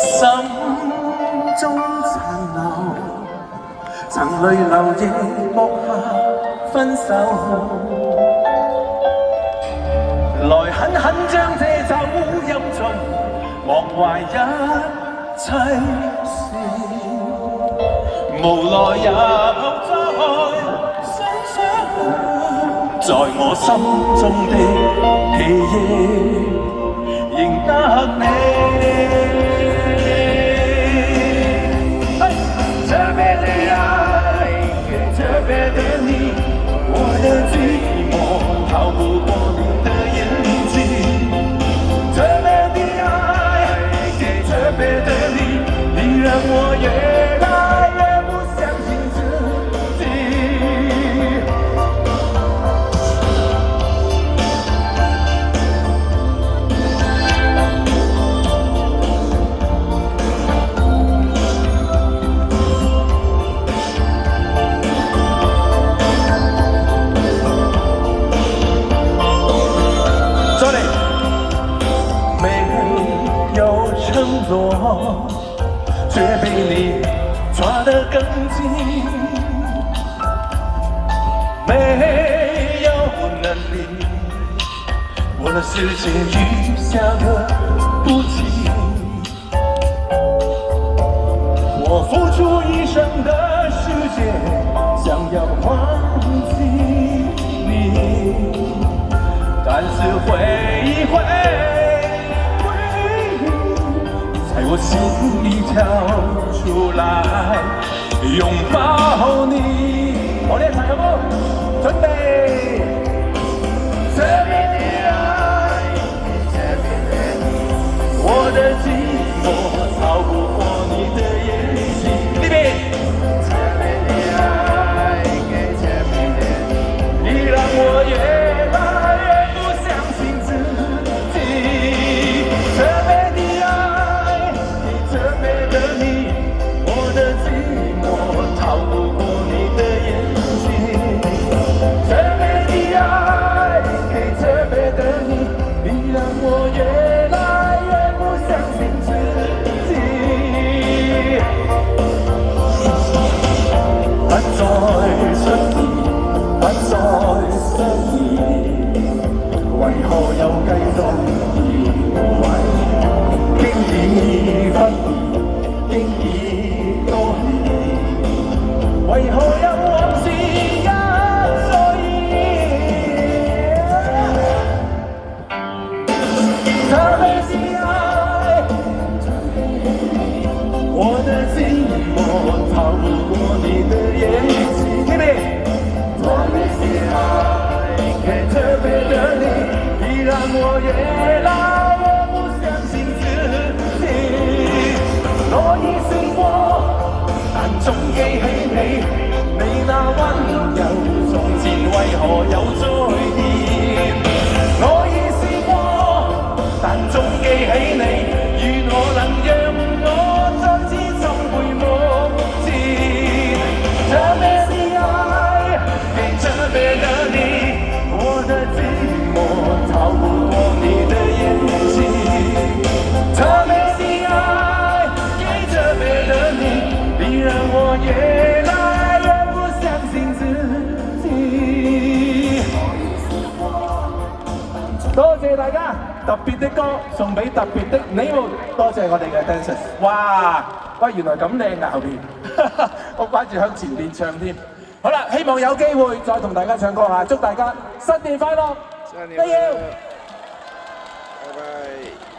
心中殘留，曾淚流亦落下分手。來狠狠將這酒飲盡，忘懷一切事，無奈也再想想，在我心中的記憶，仍得你。特別的愛，特別的你，我的寂寞逃不過你的眼睛。特別的愛，特別的你，你讓我越來越不相信自己。再嚟，沒有承諾，卻被你抓得更緊。沒有能力，我的世界餘下個不停。我付出一生的時間，想要忘記你，但是回憶在我心裡跳出來，擁抱你。我哋一齊有冇？準備。特別的愛，特別的你，我的寂寞逃不過你的眼睛。呢邊。特別的愛，特別的你，你讓我越來越不相信自己。特別的愛，特別的你，我的寂寞逃不過你的眼睛。特別的愛，特別的你，你讓我越來越不相信自己。不再出現，不再相依，為何又繼續以為經已分別，經已多年，為何有往事一再現？特別的愛，我的寂寞逃不過你的眼睛。這邊，特別的愛，特別的你，你讓我越來越不相信自己。我已試過，但總記起你，你那溫柔從前為何又再現？我已試過，但總記起你，願我能讓我再次重回目前。特別的愛，特別的你，我的寂寞逃不過你的眼睛。特別的愛，特別的你，你讓我越來越不相信自己。多謝大家，特別的歌送俾特別的你們，多謝我哋嘅 dancers。哇，喂，原來咁靚㗎後邊，我掛住向前面唱添。好啦，希望有機會再同大家唱歌嚇，祝大家新年快樂！新年快樂！拜拜。